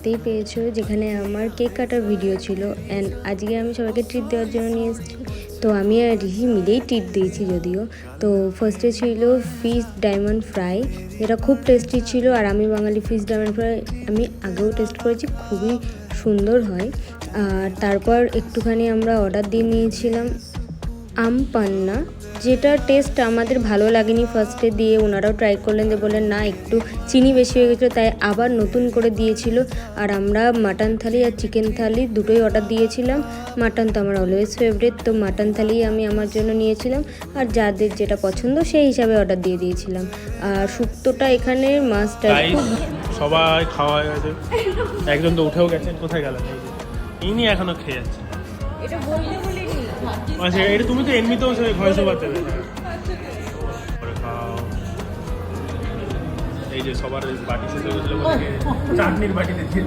দেখতেই পেয়েছো যেখানে আমার কেক কাটার ভিডিও ছিল অ্যান্ড আজকে আমি সবাইকে ট্রিট দেওয়ার জন্য নিয়ে এসেছি। তো আমি আর রিহি মিলেই ট্রিট দিয়েছি যদিও। তো ফার্স্টে ছিল ফিশ ডায়মন্ড ফ্রাই, যেটা খুব টেস্টি ছিল। আর আমি বাঙালি ফিশ ডায়মন্ড ফ্রাই আমি আগেও টেস্ট করেছি, খুবই সুন্দর হয়। আর তারপর একটুখানি আমরা অর্ডার দিয়ে নিয়েছিলাম আম পান্না, যেটা টেস্ট আমাদের ভালো লাগেনি ফার্স্টে দিয়ে। ওনারাও ট্রাই করলেন, যে বললেন না একটু চিনি বেশি হয়ে গেছিলো, তাই আবার নতুন করে দিয়েছিল। আর আমরা মাটন থালি আর চিকেন থালি দুটোই অর্ডার দিয়েছিলাম। মাটন তো আমার অলওয়েজ ফেভারিট, তো মাটন থালি আমি আমার জন্য নিয়েছিলাম, আর যাদের যেটা পছন্দ সেই হিসাবে অর্ডার দিয়ে দিয়েছিলাম। আর শুক্তোটা এখানে মাস্ট। সবাই খাওয়া হয়ে গেছে, একজন তো উঠেও গেছেন, কোথায় গেলেন? ইনি এখনো খেয়ে যাচ্ছে। এটা বলতে বলিনি। আচ্ছা, এটা তুমি তো এমনিতেও ভয়েস ওভার দেবে। এই যে সবার বাটি শেষ হয়ে গেছিল, চাটনির বাটিতে দিয়েছে।